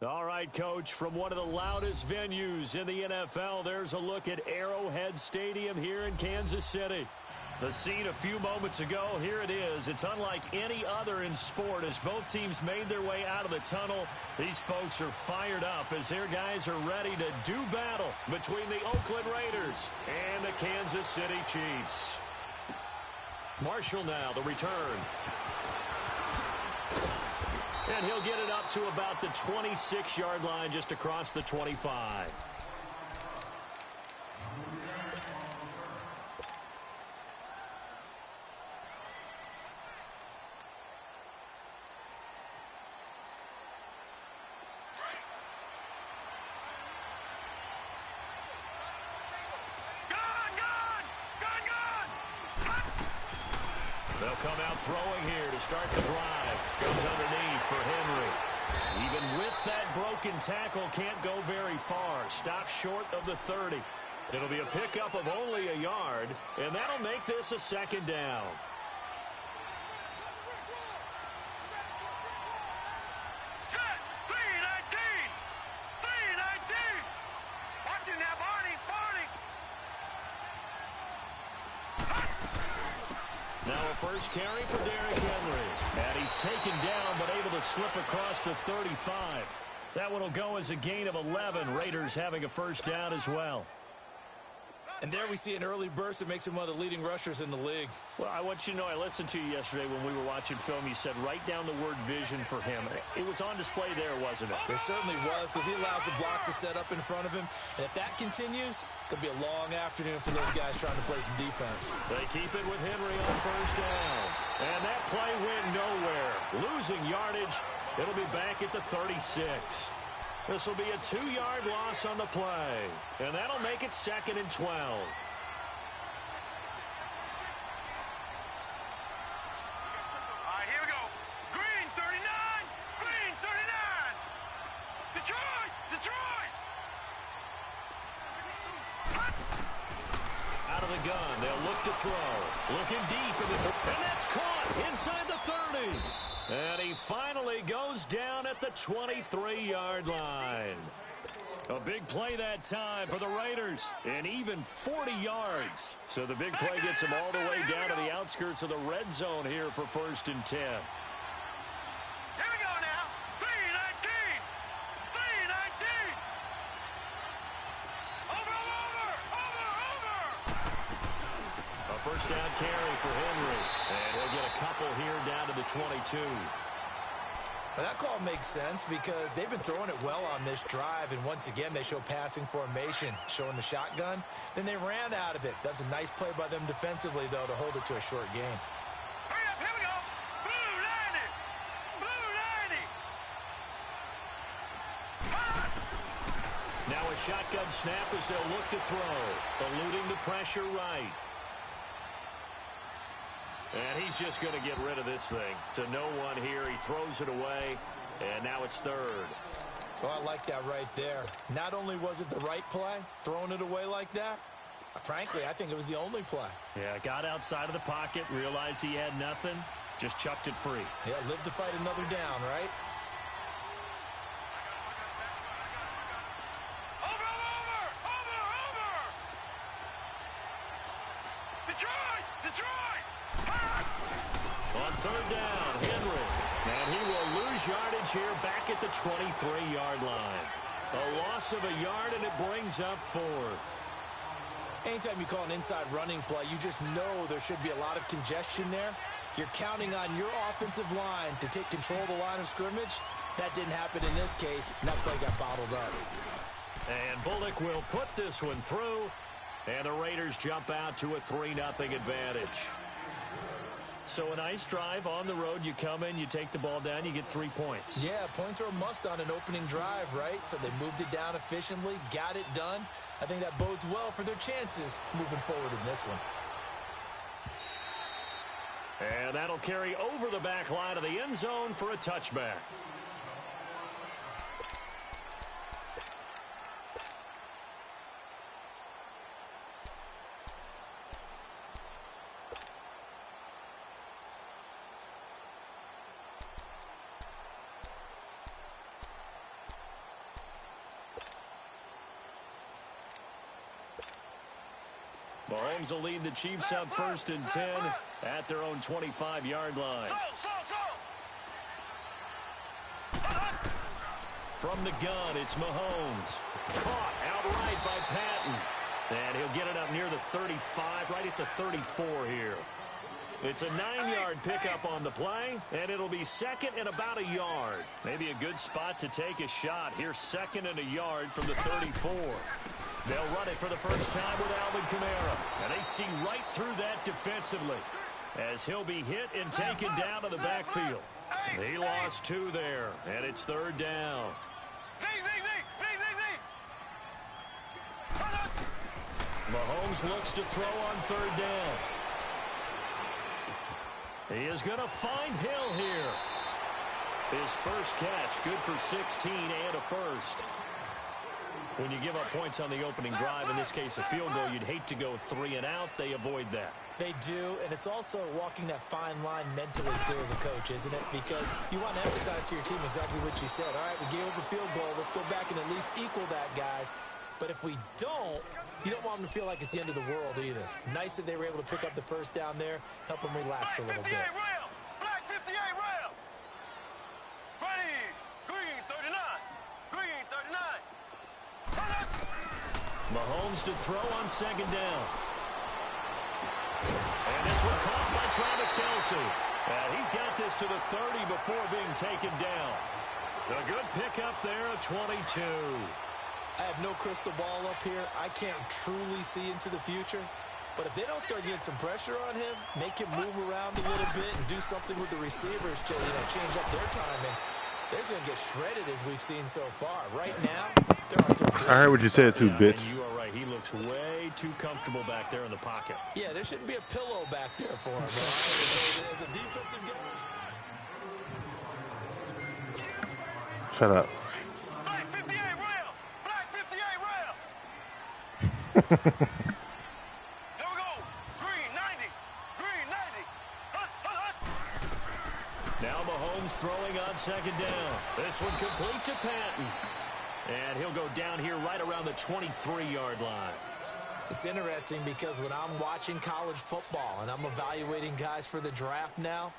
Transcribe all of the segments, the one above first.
All right, Coach, from one of the loudest venues in the NFL, there's a look at Arrowhead Stadium here in Kansas City. The scene a few moments ago, here it is. It's unlike any other in sport as both teams made their way out of the tunnel. These folks are fired up as their guys are ready to do battle between the Oakland Raiders and the Kansas City Chiefs. Marshall now, the return. And he'll get it up to about the 26-yard line just across the 25. They'll come out throwing here to start the drive. Goes underneath for Henry. Even with that broken tackle, can't go very far. Stops short of the 30. It'll be a pickup of only a yard, and that'll make this a second down. Set! 3-19! 3-19! Watching that, Barney! Now a first carry for Derrick Henry. And he's taken down but able to slip across the 35. That one will go as a gain of 11. Raiders having a first down as well. And there we see an early burst that makes him one of the leading rushers in the league. Well, I want you to know, I listened to you yesterday when we were watching film. You said write down the word vision for him. It was on display there, wasn't it? It certainly was, because he allows the blocks to set up in front of him. And if that continues, it'll be a long afternoon for those guys trying to play some defense. They keep it with Henry on first down. And that play went nowhere. Losing yardage. It'll be back at the 36. This will be a 2-yard loss on the play. And that'll make it 2nd and 12. All right, here we go. Green 39! Green 39! Detroit! Detroit! Out of the gun, they'll look to throw. Looking deep, and that's caught inside the 30. And he finally goes down at the 23-yard line. A big play that time for the Raiders, and even 40 yards. So the big play gets him all the way down to the outskirts of the red zone here for 1st and 10. Here we go now. 3-19! 3-19! Over! A first down carry for Henry. And he'll get a couple here down to the 22. Well, that call makes sense because they've been throwing it well on this drive, and once again they show passing formation, showing the shotgun. Then they ran out of it. That's a nice play by them defensively, though, to hold it to a short game. Hurry up, here we go. Blue 90! Blue 90! Now a shotgun snap as they'll look to throw. Eluding the pressure right. And he's just going to get rid of this thing. To no one here. He throws it away, and now it's 3rd. Well, I like that right there. Not only was it the right play, throwing it away like that, frankly, I think it was the only play. Yeah, got outside of the pocket, realized he had nothing, just chucked it free. Yeah, live to fight another down, right? Over! Detroit! Detroit! On 3rd down, Henry. And he will lose yardage here back at the 23-yard line. A loss of a yard, and it brings up 4th. Anytime you call an inside running play, you just know there should be a lot of congestion there. You're counting on your offensive line to take control of the line of scrimmage. That didn't happen in this case, and that play got bottled up. And Bullock will put this one through, and the Raiders jump out to a 3-0 advantage. So a nice drive on the road. You come in, you take the ball down, you get 3 points. Yeah, points are a must on an opening drive, right? So they moved it down efficiently, got it done. I think that bodes well for their chances moving forward in this one. And that'll carry over the back line of the end zone for a touchback. Mahomes will lead the Chiefs up 1st and 10 at their own 25-yard line. From the gun, it's Mahomes. Caught outright by Patton. And he'll get it up near the 35, right at the 34 here. It's a 9-yard pickup on the play, and it'll be 2nd and about a yard. Maybe a good spot to take a shot. Here's 2nd and a yard from the 34. They'll run it for the first time with Alvin Kamara. And they see right through that defensively as he'll be hit and taken down to the backfield. He lost 2 there, and it's 3rd down. Mahomes looks to throw on 3rd down. He is going to find Hill here. His first catch, good for 16 and a first. When you give up points on the opening drive, in this case a field goal, you'd hate to go 3 and out. They avoid that. They do, and it's also walking that fine line mentally, too, as a coach, isn't it? Because you want to emphasize to your team exactly what you said. All right, we gave up a field goal. Let's go back and at least equal that, guys. But if we don't, you don't want them to feel like it's the end of the world either. Nice that they were able to pick up the first down there, help them relax a little bit. Black 58 rail. Ready. Green 39. Green 39. Mahomes to throw on 2nd down. And this one caught by Travis Kelce. And he's got this to the 30 before being taken down. A good pickup there, a 22. I have no crystal ball up here. I can't truly see into the future. But if they don't start getting some pressure on him, make him move around a little bit and do something with the receivers to, change up their timing, they're going to get shredded as we've seen so far. Right now, there are some. I heard what you said too, bitch. You are right. He looks way too comfortable back there in the pocket. Yeah, there shouldn't be a pillow back there for him. Right? As a defensive guy. Shut up. Black 58 rail. Black 58 rail. Here we go. Green 90. Green 90. Hut, hut, hut. Now Mahomes throwing on 2nd down. This one complete to Patton. And he'll go down here right around the 23-yard line. It's interesting because when I'm watching college football and I'm evaluating guys for the draft now,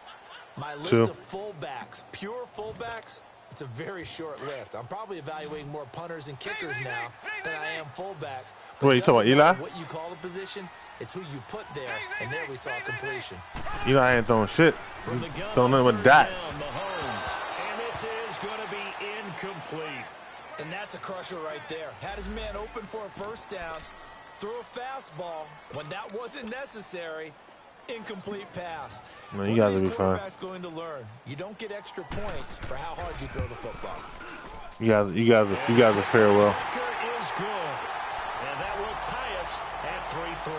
my list of fullbacks, pure fullbacks, it's a very short list. I'm probably evaluating more punters and kickers now than I am fullbacks. But wait, you talking about Eli? What you call the position, it's who you put there, and there we saw completion. Eli ain't throwing shit. Throwing nothing but dots. And this is going to be incomplete. And that's a crusher right there. Had his man open for a first down, threw a fastball when that wasn't necessary. Incomplete pass. Man, you guys will be fine. Going to learn. You don't get extra points for how hard you throw the football. You guys are fair well. Is good. And that will tie us at 3-3.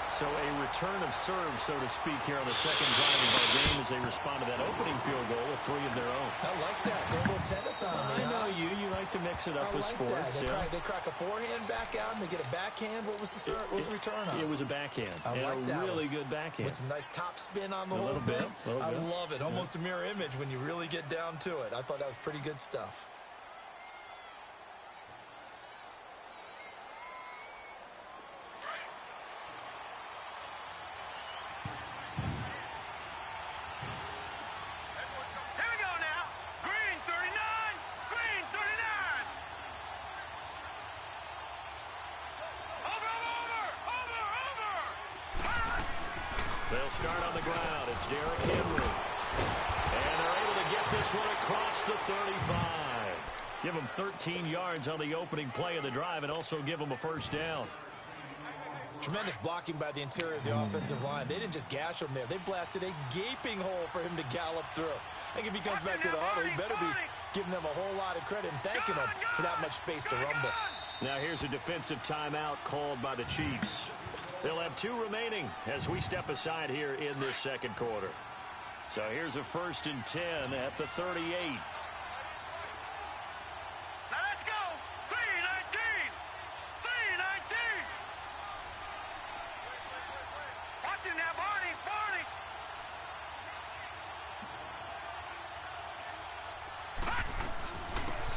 So a return of serve, so to speak, here on the second drive of our game as they respond to that opening field goal with 3 of their own. I like that. Go a little tennis on me. I know you like to mix it up with sports. They crack a forehand back out and they get a backhand. What was the serve? What was the return on? It was a backhand. I like that. Really good backhand. With some nice top spin on the whole thing. I love it. Almost a mirror image when you really get down to it. I thought that was pretty good stuff. They'll start on the ground. It's Derrick Henry. And they're able to get this one across the 35. Give them 13 yards on the opening play of the drive and also give them a first down. Tremendous blocking by the interior of the offensive line. They didn't just gash him there. They blasted a gaping hole for him to gallop through. I think if he comes back to the huddle, he better be giving them a whole lot of credit and thanking them for that much space to rumble. Now here's a defensive timeout called by the Chiefs. They'll have 2 remaining as we step aside here in this second quarter. So here's a 1st and 10 at the 38. Now let's go. 3-19. 3-19. Watching that, Barney.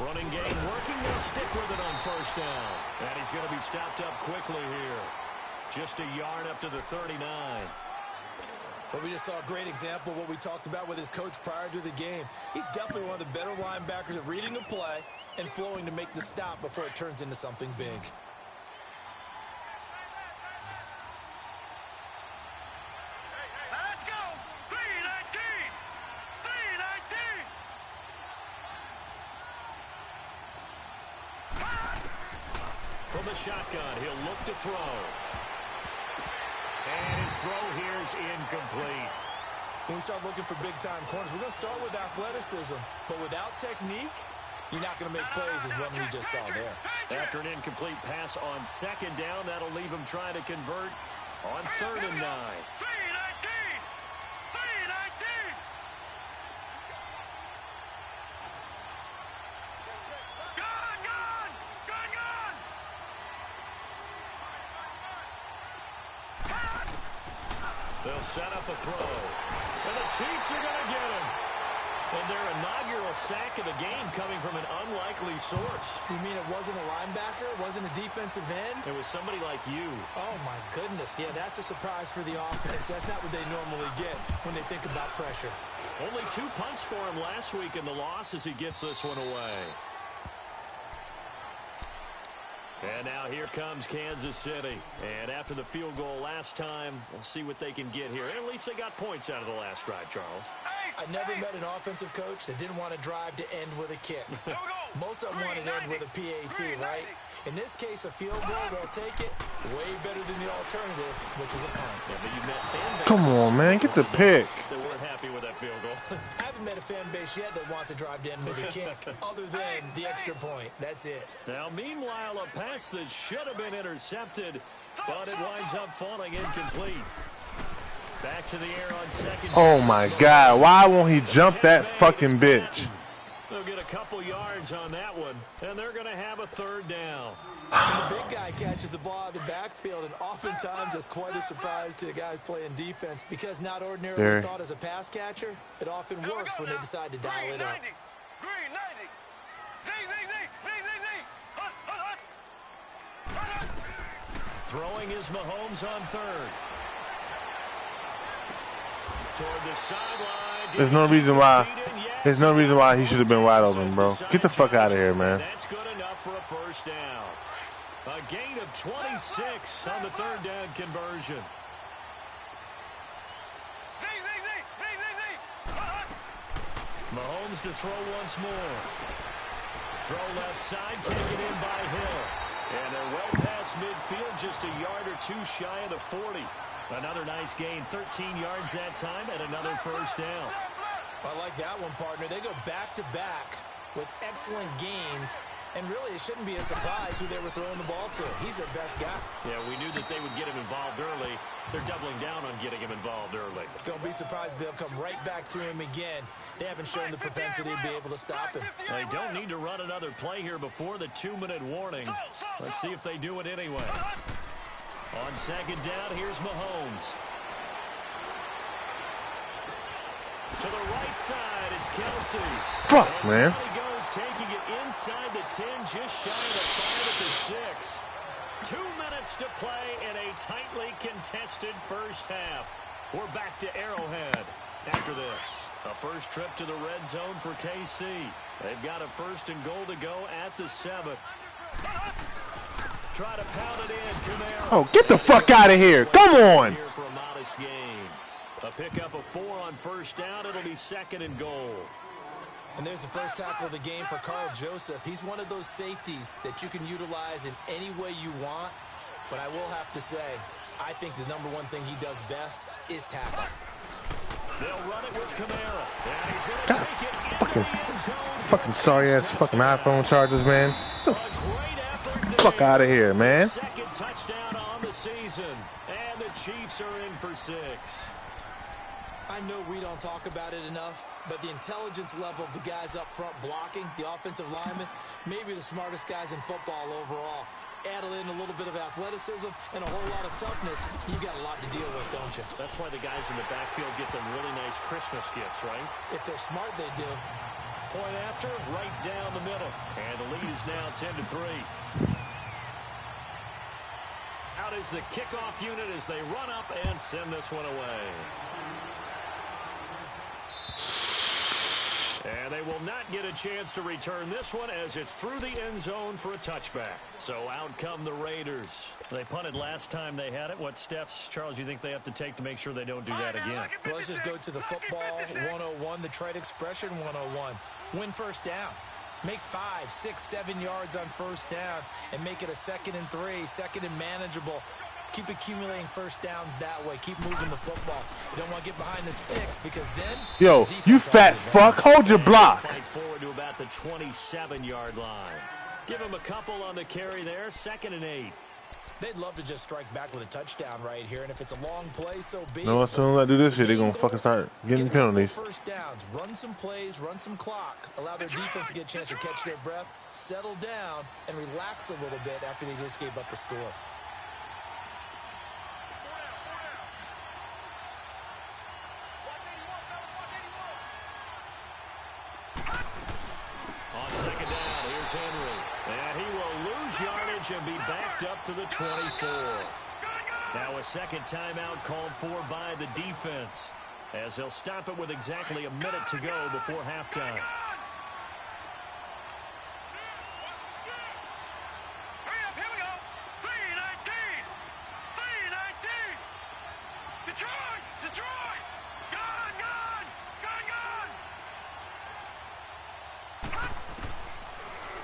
Running game working. They'll stick with it on first down. And he's going to be stopped up quickly here. Just a yard up to the 39. But we just saw a great example of what we talked about with his coach prior to the game. He's definitely one of the better linebackers at reading a play and flowing to make the stop before it turns into something big. Let's go! 319! 319! From the shotgun, he'll look to throw. And his throw here is incomplete. When we start looking for big-time corners, we're going to start with athleticism. But without technique, you're not going to make plays as one we just saw there. After an incomplete pass on second down, that'll leave him trying to convert on 3rd and 9. 319! 319! They'll set up a throw. And the Chiefs are going to get him. And their inaugural sack of the game coming from an unlikely source. You mean it wasn't a linebacker? It wasn't a defensive end? It was somebody like you. Oh, my goodness. Yeah, that's a surprise for the offense. That's not what they normally get when they think about pressure. Only 2 punts for him last week in the loss as he gets this one away. And now here comes Kansas City. And after the field goal last time, we'll see what they can get here. And at least they got points out of the last drive, Charles. I never met an offensive coach that didn't want to drive to end with a kick. Most of them want to end with a PAT, right? In this case, a field goal, they'll take it way better than the alternative, which is a punt. Yeah, but you've met fan bases. Come on, man. Get the pick. They weren't happy with that field goal. I haven't met a fan base yet that wants to drive to end with a kick, other than the extra point. That's it. Now, meanwhile, a pass that should have been intercepted, but it winds up falling incomplete. Back to the air on second. Oh, my God. Why won't he jump that fucking bitch? They'll get a couple yards on that one, and they're going to have a 3rd down. And the big guy catches the ball out of the backfield, and oftentimes it's quite a surprise to the guys playing defense because not ordinarily thought as a pass catcher, it often works when they decide to dial it up. Green 90! Throwing is Mahomes on 3rd. Toward the sideline. There's no reason why. There's no reason why he should have been wide open, bro. Get the fuck out of here, man. That's good enough for a 1st down. A gain of 26 on the 3rd down conversion. Mahomes to throw once more. Throw left side, taken in by Hill. And they're well past midfield, just a yard or 2 shy of the 40. Another nice gain, 13 yards that time, and another 1st down. I like that one, partner. They go back-to-back with excellent gains, and really it shouldn't be a surprise who they were throwing the ball to. He's their best guy. Yeah, we knew that they would get him involved early. They're doubling down on getting him involved early. Don't be surprised if they'll come right back to him again. They haven't shown the propensity to be able to stop him. They don't need to run another play here before the 2-minute warning. Let's see if they do it anyway. On second down, here's Mahomes. To the right side, it's Kelsey. Fuck, man. He goes, taking it inside the 10, just shy of the 5 at the 6. 2 minutes to play in a tightly contested first half. We're back to Arrowhead after this. A first trip to the red zone for KC. They've got a 1st and goal to go at the 7. Try to pound it in, Camaro. Oh, get the fuck out of here. Come on. Here for a modest gain. A pickup of 4 on 1st down. It'll be 2nd and goal. And there's the first tackle of the game for Carl Joseph. He's one of those safeties that you can utilize in any way you want. But I will have to say, I think the #1 thing he does best is tackle. They'll run it with Camaro. And he's going to take it into the end zone. Fucking sorry-ass fucking iPhone chargers, man. Fuck out of here, man. 2nd touchdown on the season. And the Chiefs are in for 6. I know we don't talk about it enough, but the intelligence level of the guys up front blocking, the offensive linemen, maybe the smartest guys in football overall. Add in a little bit of athleticism and a whole lot of toughness, you got a lot to deal with, don't you? That's why the guys in the backfield get them really nice Christmas gifts, right? If they're smart, they do. Point after, right down the middle. And the lead is now 10-3. Out is the kickoff unit as they run up and send this one away. And they will not get a chance to return this one as it's through the end zone for a touchback. So out come the Raiders. They punted last time they had it. What steps, Charles, you think they have to take to make sure they don't do that again? Well, let's just go to the football 101, the trade expression 101. Win first down. Make 5, 6, 7 yards on first down and make it a 2nd and 3, 2nd and manageable. Keep accumulating first downs that way. Keep moving the football. You don't want to get behind the sticks because then... Yo, you fat fuck. Hold your block. Fight forward to about the 27-yard line. Give them a couple on the carry there. 2nd and 8. They'd love to just strike back with a touchdown right here. And if it's a long play, so be it. No, as soon as I do this shit, they're going to fucking start getting penalties. First downs. Run some plays. Run some clock. Allow their defense to get a chance to catch their breath, settle down, and relax a little bit after they just gave up a score. And be backed up to the 24. Now a second timeout called for by the defense as they'll stop it with exactly a minute to go before halftime.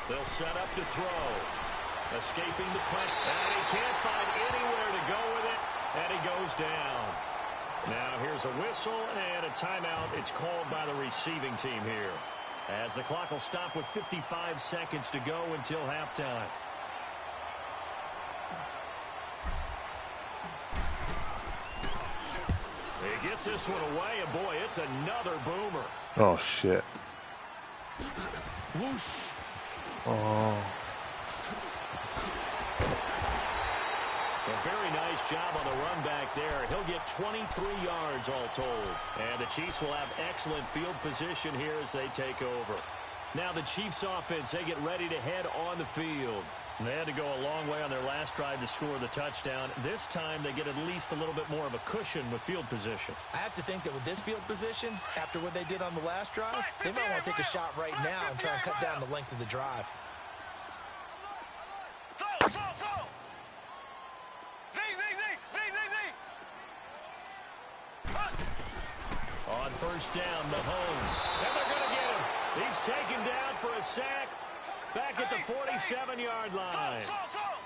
They'll set up to throw. Escaping the pressure, and he can't find anywhere to go with it, and he goes down. Now here's a whistle and a timeout. It's called by the receiving team here, as the clock will stop with 55 seconds to go until halftime. He gets this one away, and boy, it's another boomer. Oh, shit. Whoosh. Oh. A very nice job on the run back there. He'll get 23 yards all told. And the Chiefs will have excellent field position here as they take over. Now the Chiefs offense, they get ready to head on the field. They had to go a long way on their last drive to score the touchdown. This time they get at least a little bit more of a cushion with field position. I have to think that with this field position, after what they did on the last drive, they might want to take a shot right now and try and cut down the length of the drive. On first down, Mahomes. And they're going to get him. He's taken down for a sack back at the 47-yard line.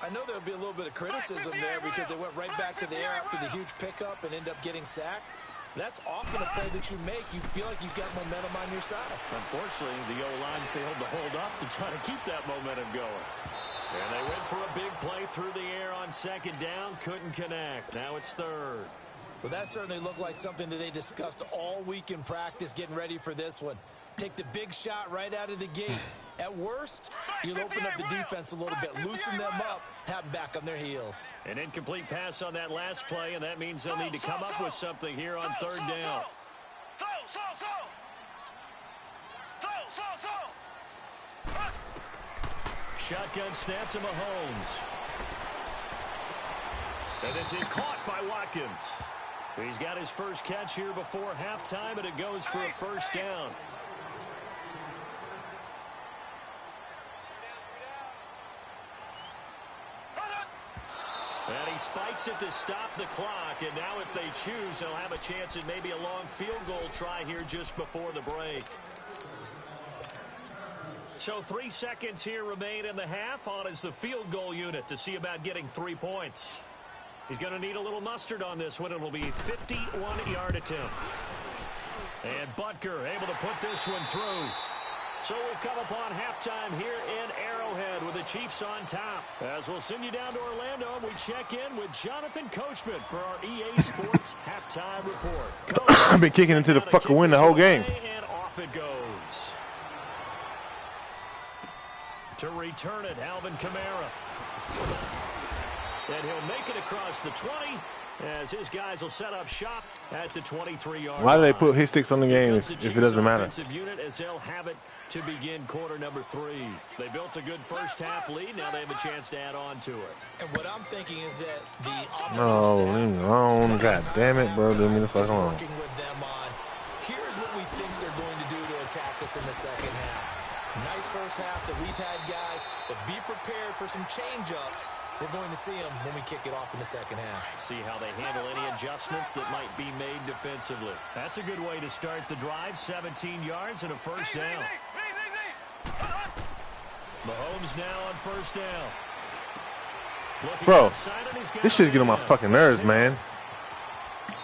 I know there'll be a little bit of criticism there because they went right back to the air after the huge pickup and end up getting sacked. That's often a play that you make. You feel like you've got momentum on your side. Unfortunately, the O-line failed to hold up to try to keep that momentum going. And they went for a big play through the air on second down. Couldn't connect. Now it's third. Well, that certainly looked like something that they discussed all week in practice getting ready for this one. Take the big shot right out of the gate. At worst, you'll open up the defense a little bit, loosen them up, have them back on their heels. An incomplete pass on that last play, and that means they'll need to come up with something here on third down. Shotgun snap to Mahomes. And this is caught by Watkins. He's got his first catch here before halftime, and it goes for a first down. And he spikes it to stop the clock, and now if they choose, they'll have a chance at maybe a long field goal try here just before the break. So 3 seconds here remain in the half. On is the field goal unit to see about getting 3 points. He's going to need a little mustard on this one. It'll be a 51-yard attempt. And Butker able to put this one through. So we've come upon halftime here in Arrowhead with the Chiefs on top. As we'll send you down to Orlando, we check in with Jonathan Coachman for our EA Sports halftime report. I've been kicking into the fucking win the whole game. And off it goes. To return it, Alvin Kamara. And he'll make it across the 20 as his guys will set up shop at the 23-yard line. Why do they put hit sticks on the game if it doesn't matter? Unit as they'll have it to begin quarter number 3. They built a good first half lead. Now they have a chance to add on to it. And what I'm thinking is that the no, leave me alone. God damn it, bro. Leave me the fuck alone. Working with them on, here's what we think they're going to do to attack us in the second half. Nice first half that we've had, guys, but be prepared for some change-ups. We're going to see them when we kick it off in the second half. See how they handle any adjustments that might be made defensively. That's a good way to start the drive. 17 yards and a first down. Mahomes now on first down. Bro, this shit's getting on my fucking nerves, man.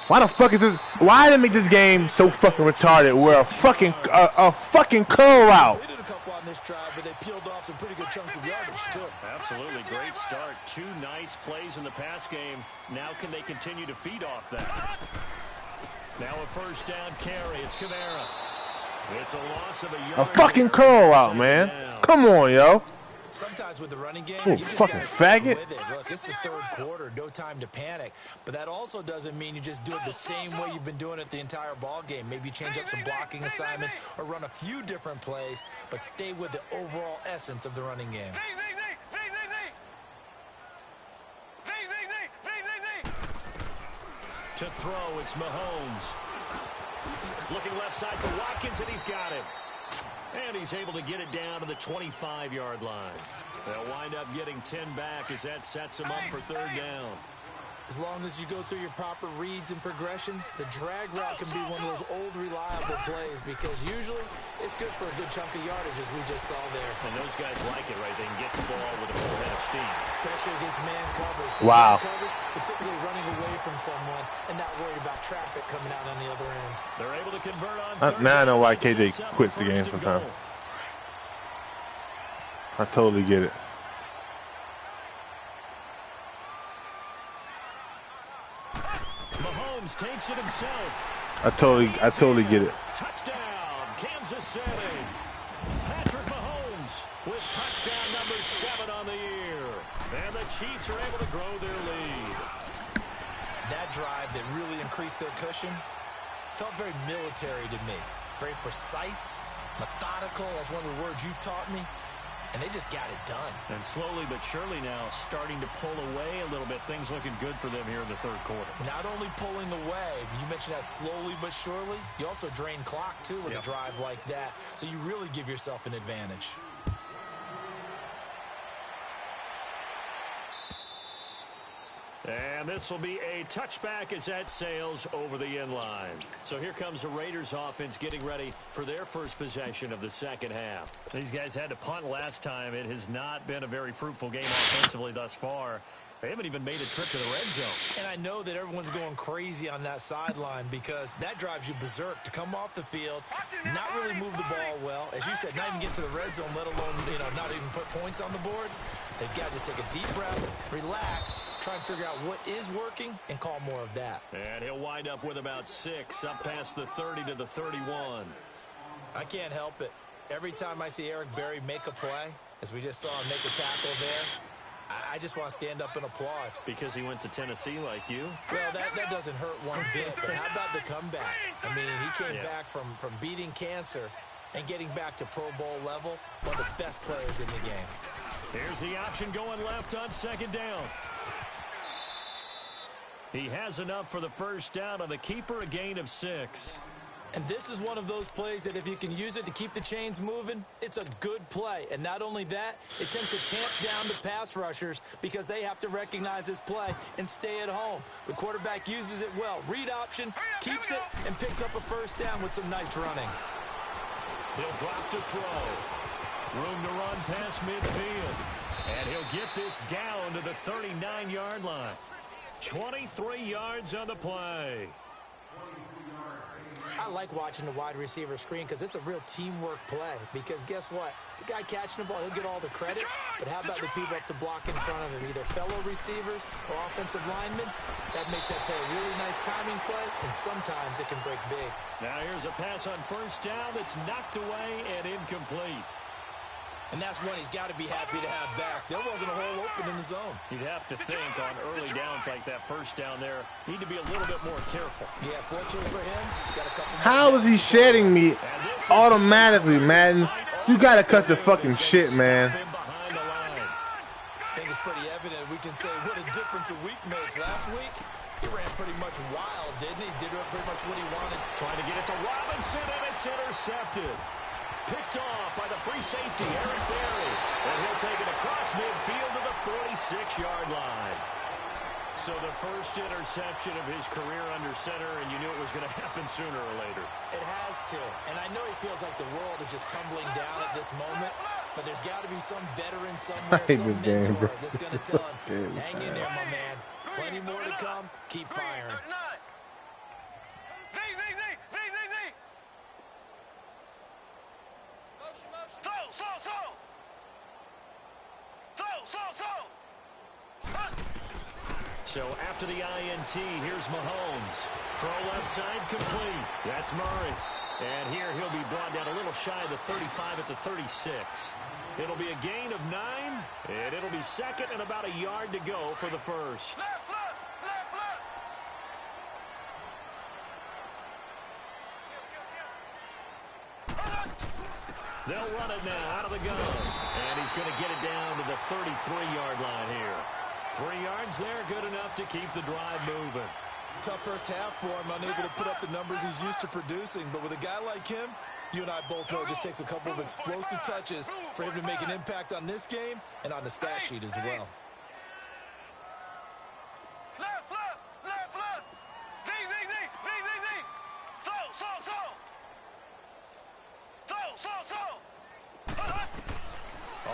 Why the fuck is this? Why did they make this game so fucking retarded? Where a fucking curl route. They did a couple on this drive, but they peeled off some pretty good chunks of yardage too. Absolutely great start. 2 nice plays in the pass game. Now can they continue to feed off that? Now a first down carry. It's Kamara. It's a loss of a yard. A fucking curl route, man. Come on, yo. Sometimes with the running game, you just fucking faggot. with it. Look, it's the third quarter, no time to panic. But that also doesn't mean you just do it the same way you've been doing it the entire ball game. Maybe change up some blocking assignments or run a few different plays, but stay with the overall essence of the running game. To throw, it's Mahomes. Looking left side for Watkins, and he's got him. And he's able to get it down to the 25-yard line. They'll wind up getting 10 back as that sets them up for third down. As long as you go through your proper reads and progressions, the drag route can be one of those old reliable plays because usually it's good for a good chunk of yardage as we just saw there. And those guys like it, right? They can get the ball with a full head of steam. Especially against man coverage. Wow. Man coverage, particularly running away from someone and not worried about traffic coming out on the other end. They're able to convert on now I know why KJ quits the game sometimes. I totally get it. Mahomes takes it himself. I totally get it. Touchdown, Kansas City. Patrick Mahomes with touchdown number 7 on the year. And the Chiefs are able to grow their lead. That drive that really increased their cushion felt very military to me. Very precise, methodical. That's one of the words you've taught me. And they just got it done. And slowly but surely now starting to pull away a little bit. Things looking good for them here in the third quarter. Not only pulling away, you mentioned that slowly but surely. You also drain clock, too, with a drive like that. So you really give yourself an advantage. And this will be a touchback as that sails over the end line. So here comes the Raiders offense getting ready for their first possession of the second half. These guys had to punt last time. It has not been a very fruitful game offensively thus far. They haven't even made a trip to the red zone. And I know that everyone's going crazy on that sideline because that drives you berserk to come off the field, not really move the ball well. As you said, not even get to the red zone, let alone, not even put points on the board. They've got to just take a deep breath, relax, try and figure out what is working, and call more of that. And he'll wind up with about 6, up past the 30 to the 31. I can't help it. Every time I see Eric Berry make a play, as we just saw him make a tackle there, I just want to stand up and applaud. Because he went to Tennessee like you? Well, that doesn't hurt one bit, but how about the comeback? I mean, he came back from beating cancer and getting back to Pro Bowl level, one of the best players in the game. Here's the option going left on second down. He has enough for the first down on the keeper, a gain of 6. And this is one of those plays that if you can use it to keep the chains moving, it's a good play. And not only that, it tends to tamp down the pass rushers because they have to recognize this play and stay at home. The quarterback uses it well. Read option, keeps it, and picks up a first down with some nice running. He'll drop to throw. Room to run past midfield. And he'll get this down to the 39-yard line. 23 yards on the play. I like watching the wide receiver screen because it's a real teamwork play. Because guess what? The guy catching the ball, he'll get all the credit. But how about the people up to block in front of him? Either fellow receivers or offensive linemen. That makes that play a really nice timing play. And sometimes it can break big. Now here's a pass on first down that's knocked away and incomplete. And that's one he's got to be happy to have back. There wasn't a hole open in the zone. You'd have to think on early downs like that first down there, need to be a little bit more careful. Yeah, fortunately for him, got a couple more. How is he shedding me automatically, Madden? You got to cut the fucking shit, man. I think it's pretty evident we can say what a difference a week makes. Last week, he ran pretty much wild, didn't he? Did pretty much what he wanted. Trying to get it to Robinson, and it's intercepted. Picked off by the free safety, Eric Berry. And he'll take it across midfield to the 46-yard line. So the first interception of his career under center, and you knew it was going to happen sooner or later. It has to. And I know he feels like the world is just tumbling down at this moment, but there's got to be some veteran somewhere, some mentor that's going to tell him, hang in there, my man. Plenty more to come. Keep firing. So after the INT, here's Mahomes. Throw left side complete. That's Murray. And here he'll be brought down a little shy of the 35 at the 36. It'll be a gain of 9, and it'll be second and about a yard to go for the first. They'll run it now out of the gun. And he's going to get it down to the 33-yard line here. 3 yards there, good enough to keep the drive moving. Tough first half for him, unable to put up the numbers he's used to producing. But with a guy like him, you and I both know it just takes a couple of explosive touches for him to make an impact on this game and on the stat sheet as well.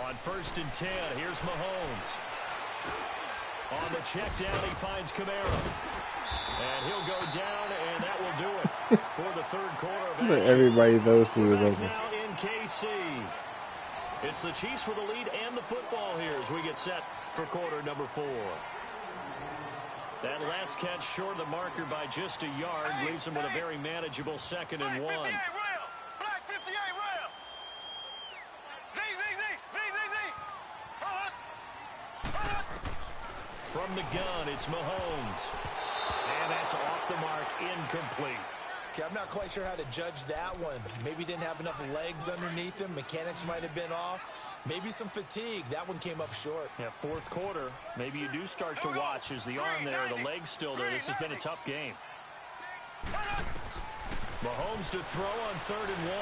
On 1st and 10, here's Mahomes. On the check down, he finds Kamara. And he'll go down, and that will do it for the third quarter of action. Everybody those two is open. Now in KC. It's the Chiefs with the lead and the football here as we get set for quarter number 4. That last catch short of the marker by just a yard leaves him with a very manageable 2nd and 1. From the gun, it's Mahomes. And that's off the mark, incomplete. Okay, I'm not quite sure how to judge that one. Maybe he didn't have enough legs underneath him. Mechanics might have been off. Maybe some fatigue. That one came up short. Yeah, 4th quarter. Maybe you do start to watch as the arm there, the leg's still there. This has been a tough game. Mahomes to throw on 3rd and 1.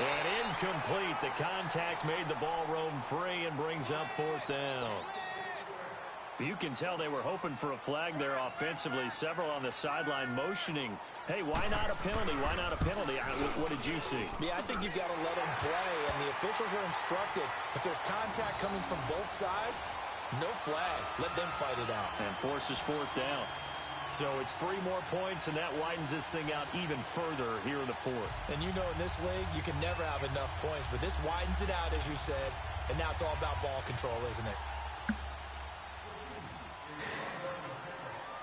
And incomplete. The contact made the ball roam free and brings up 4th down. You can tell they were hoping for a flag there offensively. Several on the sideline motioning. Hey, why not a penalty? Why not a penalty? What did you see? Yeah, I think you've got to let them play, and the officials are instructed. If there's contact coming from both sides, no flag. Let them fight it out. And forces 4th down. So it's 3 more points, and that widens this thing out even further here in the 4th. And you know in this league, you can never have enough points, but this widens it out, as you said, and now it's all about ball control, isn't it?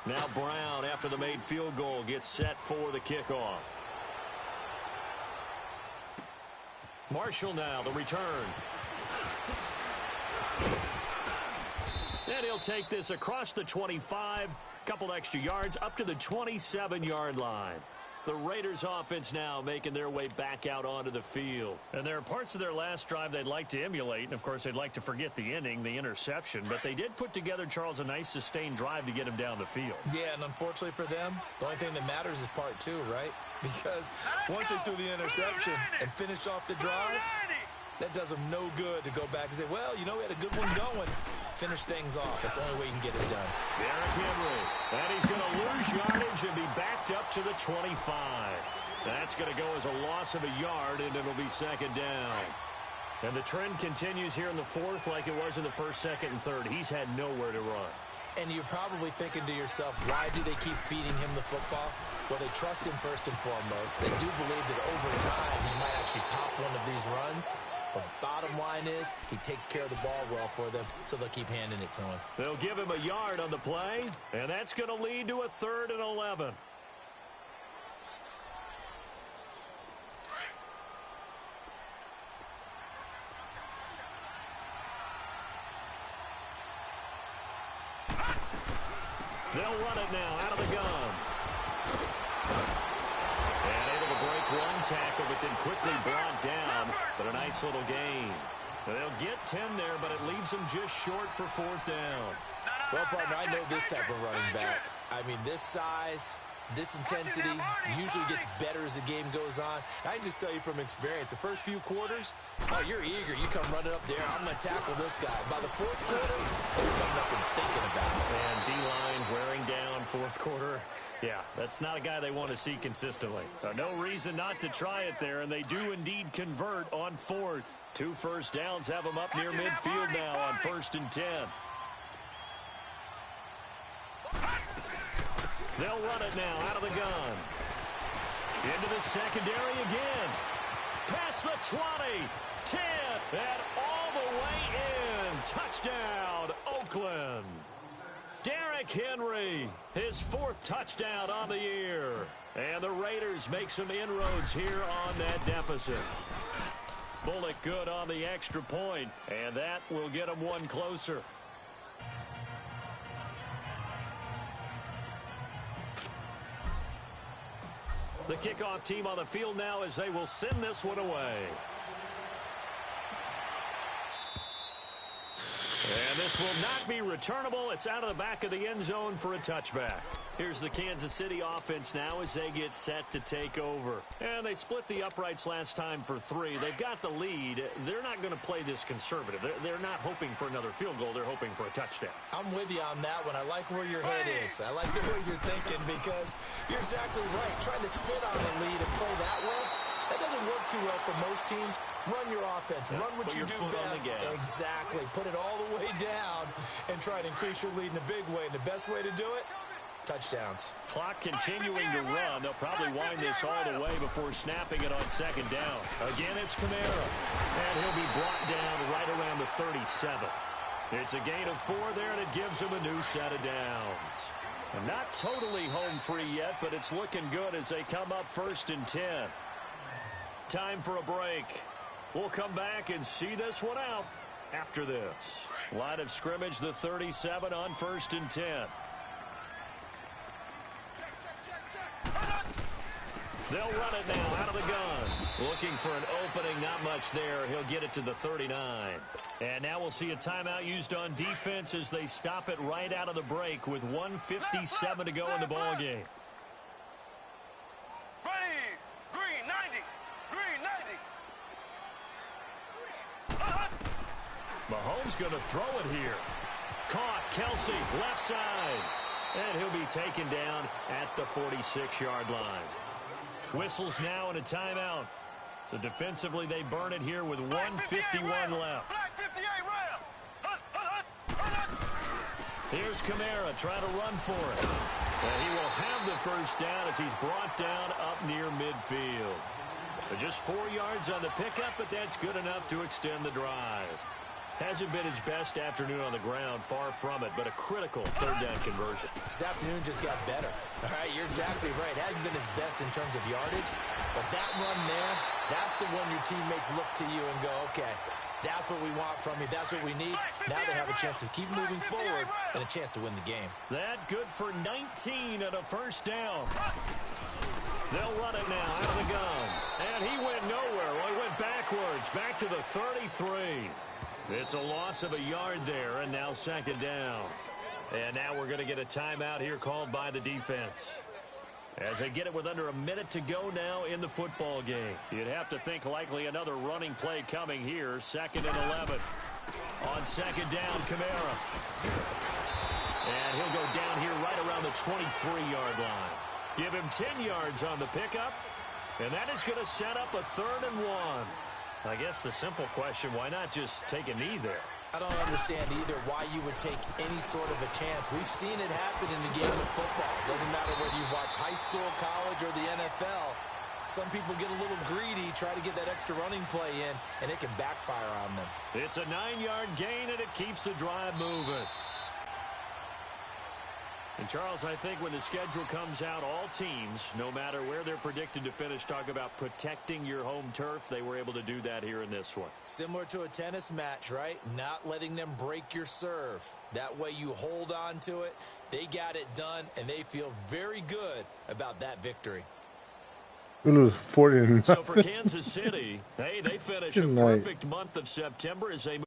Now Brown, after the made field goal, gets set for the kickoff. Marshall now, the return. And he'll take this across the 25, couple extra yards, up to the 27-yard line. The Raiders offense now making their way back out onto the field. And there are parts of their last drive they'd like to emulate. And, of course, they'd like to forget the inning, the interception. But they did put together, Charles, a nice sustained drive to get him down the field. Yeah, and unfortunately for them, the only thing that matters is part 2, right? Because once they threw the interception and finished off the drive, that does them no good to go back and say, well, you know, we had a good one going. Finish things off. That's the only way you can get it done. Derrick Henry. And he's going to lose yardage and be backed up to the 25. That's going to go as a loss of a yard, and it'll be 2nd down. And the trend continues here in the 4th like it was in the 1st, 2nd, and 3rd. He's had nowhere to run. And you're probably thinking to yourself, why do they keep feeding him the football? Well, they trust him first and foremost. They do believe that over time he might actually pop one of these runs. But bottom line is, he takes care of the ball well for them, so they'll keep handing it to him. They'll give him a yard on the play, and that's going to lead to a 3rd and 11. They'll run it now out of the gun. And able to break one tackle, but then quickly brought down. But a nice little gain. They'll get 10 there, but it leaves them just short for 4th down. Well, partner, I know this type of running back. I mean, this size, this intensity usually gets better as the game goes on. I can just tell you from experience, the first few quarters, oh, you're eager. You come running up there, I'm going to tackle this guy. By the 4th quarter, you're coming up and thinking about it. And D-line wearing down 4th quarter. Yeah, that's not a guy they want to see consistently. No reason not to try it there, and they do indeed convert on 4th. 2 first downs have them up near midfield now on 1st and 10. They'll run it now out of the gun. Into the secondary again. Past the 20, 10, and all the way in. Touchdown, Oakland. Derrick Henry, his 4th touchdown on the year. And the Raiders make some inroads here on that deficit. Bullock good on the extra point, and that will get them one closer. The kickoff team on the field now as they will send this one away. And this will not be returnable. It's out of the back of the end zone for a touchback. Here's the Kansas City offense now as they get set to take over. And they split the uprights last time for 3. They've got the lead. They're not going to play this conservative. They're not hoping for another field goal. They're hoping for a touchdown. I'm with you on that one. I like where your head is. I like the way you're thinking because you're exactly right. Trying to sit on the lead and play that way, that doesn't work too well for most teams. Run your offense. Run what you do best. Exactly. Put it all the way down and try to increase your lead in a big way. And the best way to do it, touchdowns. Clock continuing to run. They'll probably wind this all the way before snapping it on 2nd down. Again, it's Kamara. And he'll be brought down right around the 37. It's a gain of 4 there, and it gives him a new set of downs. And not totally home free yet, but it's looking good as they come up 1st and 10. Time for a break. We'll come back and see this one out after this. Line of scrimmage, the 37 on 1st and 10. They'll run it now out of the gun. Looking for an opening, not much there. He'll get it to the 39. And now we'll see a timeout used on defense as they stop it right out of the break with 1:57 to go in the ballgame. Mahomes going to throw it here. Caught. Kelsey, left side. And he'll be taken down at the 46-yard line. Whistles now and a timeout. So defensively, they burn it here with 1:51 left. Here's Kamara trying to run for it. And he will have the first down as he's brought down up near midfield. So just 4 yards on the pickup, but that's good enough to extend the drive. Hasn't been his best afternoon on the ground, far from it, but a critical 3rd down conversion. This afternoon just got better. All right, you're exactly right. Hasn't been his best in terms of yardage, but that run there, that's the one your teammates look to you and go, okay, that's what we want from you. That's what we need. Now they have a chance to keep moving forward and a chance to win the game. That good for 19 and a first down. They'll run it now out of the gun. And he went nowhere. Well, he went backwards, back to the 33. It's a loss of a yard there, and now 2nd down. And now we're going to get a timeout here called by the defense. As they get it with under a minute to go now in the football game. You'd have to think likely another running play coming here. 2nd and 11. On 2nd down, Kamara. And he'll go down here right around the 23-yard line. Give him 10 yards on the pickup. And that is going to set up a 3rd and 1. I guess the simple question, why not just take a knee there? I don't understand either why you would take any sort of a chance. We've seen it happen in the game of football. Doesn't matter whether you've watched high school, college, or the NFL. Some people get a little greedy, try to get that extra running play in, and it can backfire on them. It's a 9-yard gain, and it keeps the drive moving. And, Charles, I think when the schedule comes out, all teams, no matter where they're predicted to finish, talk about protecting your home turf. They were able to do that here in this one. Similar to a tennis match, right? Not letting them break your serve. That way you hold on to it. They got it done, and they feel very good about that victory. We lose 40 to 0. So for Kansas City, hey, they finish a perfect month of September as they